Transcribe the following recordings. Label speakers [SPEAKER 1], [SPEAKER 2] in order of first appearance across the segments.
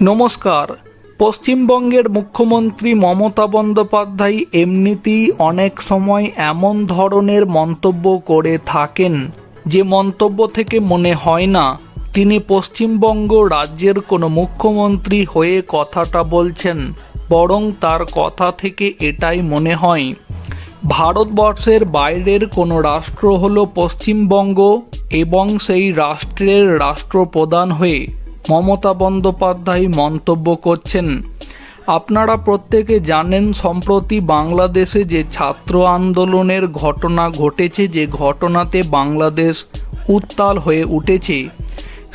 [SPEAKER 1] নমস্কার। পশ্চিমবঙ্গের মুখ্যমন্ত্রী মমতা বন্দ্যোপাধ্যায় এমনিতেই অনেক সময় এমন ধরনের মন্তব্য করে থাকেন যে মন্তব্য থেকে মনে হয় না তিনি পশ্চিমবঙ্গ রাজ্যের কোনো মুখ্যমন্ত্রী হয়ে কথাটা বলছেন, বরং তার কথা থেকে এটাই মনে হয় ভারতবর্ষের বাইরের কোনো রাষ্ট্র হলো পশ্চিমবঙ্গ এবং সেই রাষ্ট্রের রাষ্ট্রপ্রধান হয়ে মমতা বন্দ্যোপাধ্যায় মন্তব্য করছেন। আপনারা প্রত্যেকে জানেন সম্প্রতি বাংলাদেশে যে ছাত্র আন্দোলনের ঘটনা ঘটেছে, যে ঘটনাতে বাংলাদেশ উত্তাল হয়ে উঠেছে,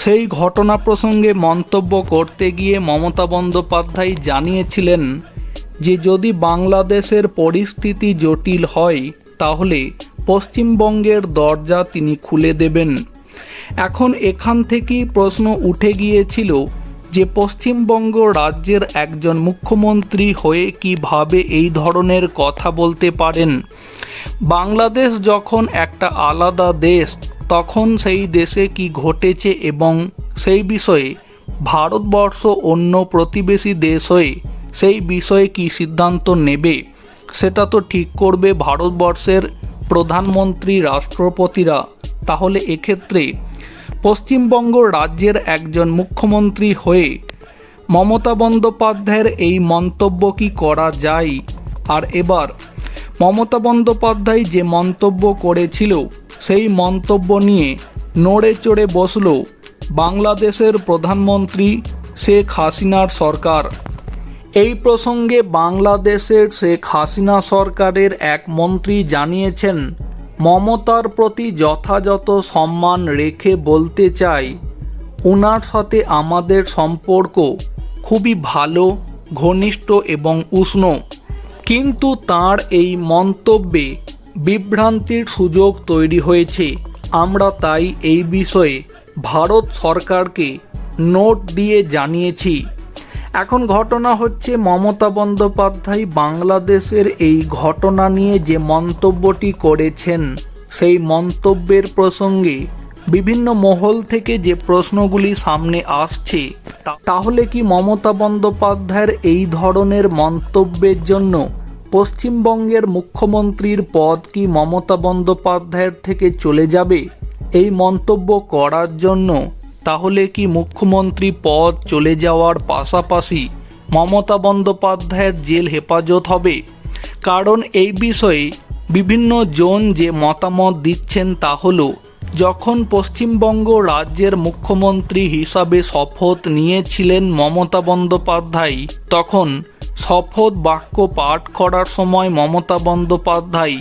[SPEAKER 1] সেই ঘটনা প্রসঙ্গে মন্তব্য করতে গিয়ে মমতা বন্দ্যোপাধ্যায় জানিয়েছিলেন যে যদি বাংলাদেশের পরিস্থিতি জটিল হয় তাহলে পশ্চিমবঙ্গের দরজা তিনি খুলে দেবেন। এখন এখান থেকেই প্রশ্ন উঠে গিয়েছিল যে পশ্চিমবঙ্গ রাজ্যের একজন মুখ্যমন্ত্রী হয়ে কিভাবে এই ধরনের কথা বলতে পারেন। বাংলাদেশ যখন একটা আলাদা দেশ, তখন সেই দেশে কি ঘটেছে এবং সেই বিষয়ে ভারতবর্ষ অন্য প্রতিবেশী দেশ হয়ে সেই বিষয়ে কি সিদ্ধান্ত নেবে সেটা তো ঠিক করবে ভারতবর্ষের প্রধানমন্ত্রী, রাষ্ট্রপতিরা। তাহলে এক্ষেত্রে পশ্চিমবঙ্গ রাজ্যের একজন মুখ্যমন্ত্রী হয়ে মমতা বন্দ্যোপাধ্যায়ের এই মন্তব্য কি করা যায়? আর এবার মমতা বন্দ্যোপাধ্যায় যে মন্তব্য করেছিল সেই মন্তব্য নিয়ে নড়ে চড়ে বসল বাংলাদেশের প্রধানমন্ত্রী শেখ হাসিনার সরকার। এই প্রসঙ্গে বাংলাদেশের শেখ হাসিনা সরকারের এক মন্ত্রী জানিয়েছেন, মমতার প্রতি যথাযথ সম্মান রেখে বলতে চাই, ওনার সাথে আমাদের সম্পর্ক খুবই ভালো, ঘনিষ্ঠ এবং উষ্ণ। কিন্তু তার এই মন্তব্যে বিভ্রান্তির সুযোগ তৈরি হয়েছে। আমরা তাই এই বিষয়ে ভারত সরকারকে নোট দিয়ে জানিয়েছি। এখন ঘটনা হচ্ছে মমতা বন্দ্যোপাধ্যায় বাংলাদেশের এই ঘটনা নিয়ে যে মন্তব্যটি করেছেন সেই মন্তব্যের প্রসঙ্গে বিভিন্ন মহল থেকে যে প্রশ্নগুলি সামনে আসছে, তাহলে কি মমতা বন্দ্যোপাধ্যায়ের এই ধরনের মন্তব্যের জন্য পশ্চিমবঙ্গের মুখ্যমন্ত্রীর পদ কি মমতা বন্দ্যোপাধ্যায়ের থেকে চলে যাবে? এই মন্তব্য করার জন্য তাহলে কি মুখ্যমন্ত্রী পদ চলে যাওয়ার পাশাপাশি মমতা বন্দ্যোপাধ্যায়ের জেল হেফাজত হবে? কারণ এই বিষয়ে বিভিন্ন জন যে মতামত দিচ্ছেন তা হলো, যখন পশ্চিমবঙ্গ রাজ্যের মুখ্যমন্ত্রী হিসাবে শপথ নিয়েছিলেন মমতা বন্দ্যোপাধ্যায়, তখন শপথ বাক্য পাঠ করার সময় মমতা বন্দ্যোপাধ্যায়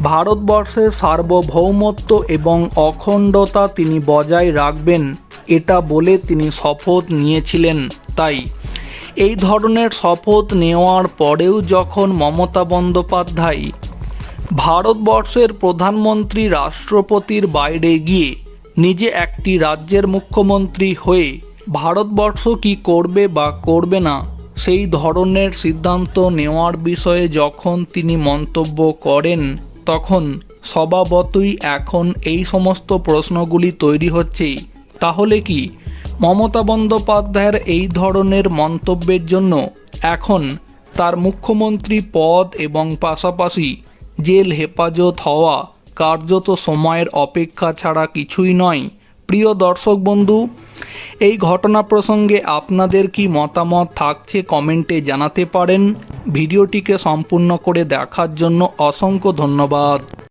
[SPEAKER 1] ভারতবর্ষের সার্বভৌমত্ব এবং অখণ্ডতা তিনি বজায় রাখবেন এটা বলে তিনি শপথ নিয়েছিলেন। তাই এই ধরনের শপথ নেওয়ার পরেও যখন মমতা বন্দ্যোপাধ্যায় ভারতবর্ষের প্রধানমন্ত্রী, রাষ্ট্রপতির বাইরে গিয়ে নিজে একটি রাজ্যের মুখ্যমন্ত্রী হয়ে ভারতবর্ষ কি করবে বা করবে না সেই ধরনের সিদ্ধান্ত নেওয়ার বিষয়ে যখন তিনি মন্তব্য করেন, তখন স্বভাবতই এখন এই সমস্ত প্রশ্নগুলি তৈরি হচ্ছে, তাহলে কি মমতা বন্দ্যোপাধ্যায়ের এই ধরনের মন্তব্যের জন্য এখন তার মুখ্যমন্ত্রী পদ এবং পাশাপাশি জেল হেফাজত হওয়া কার্যত সময়ের অপেক্ষা ছাড়া কিছুই নয়? প্রিয় দর্শক বন্ধু, এই ঘটনা প্রসঙ্গে আপনাদের কি মতামত থাকছে কমেন্টে জানাতে পারেন। ভিডিওটিকে সম্পূর্ণ করে দেখার জন্য অসংখ্য ধন্যবাদ।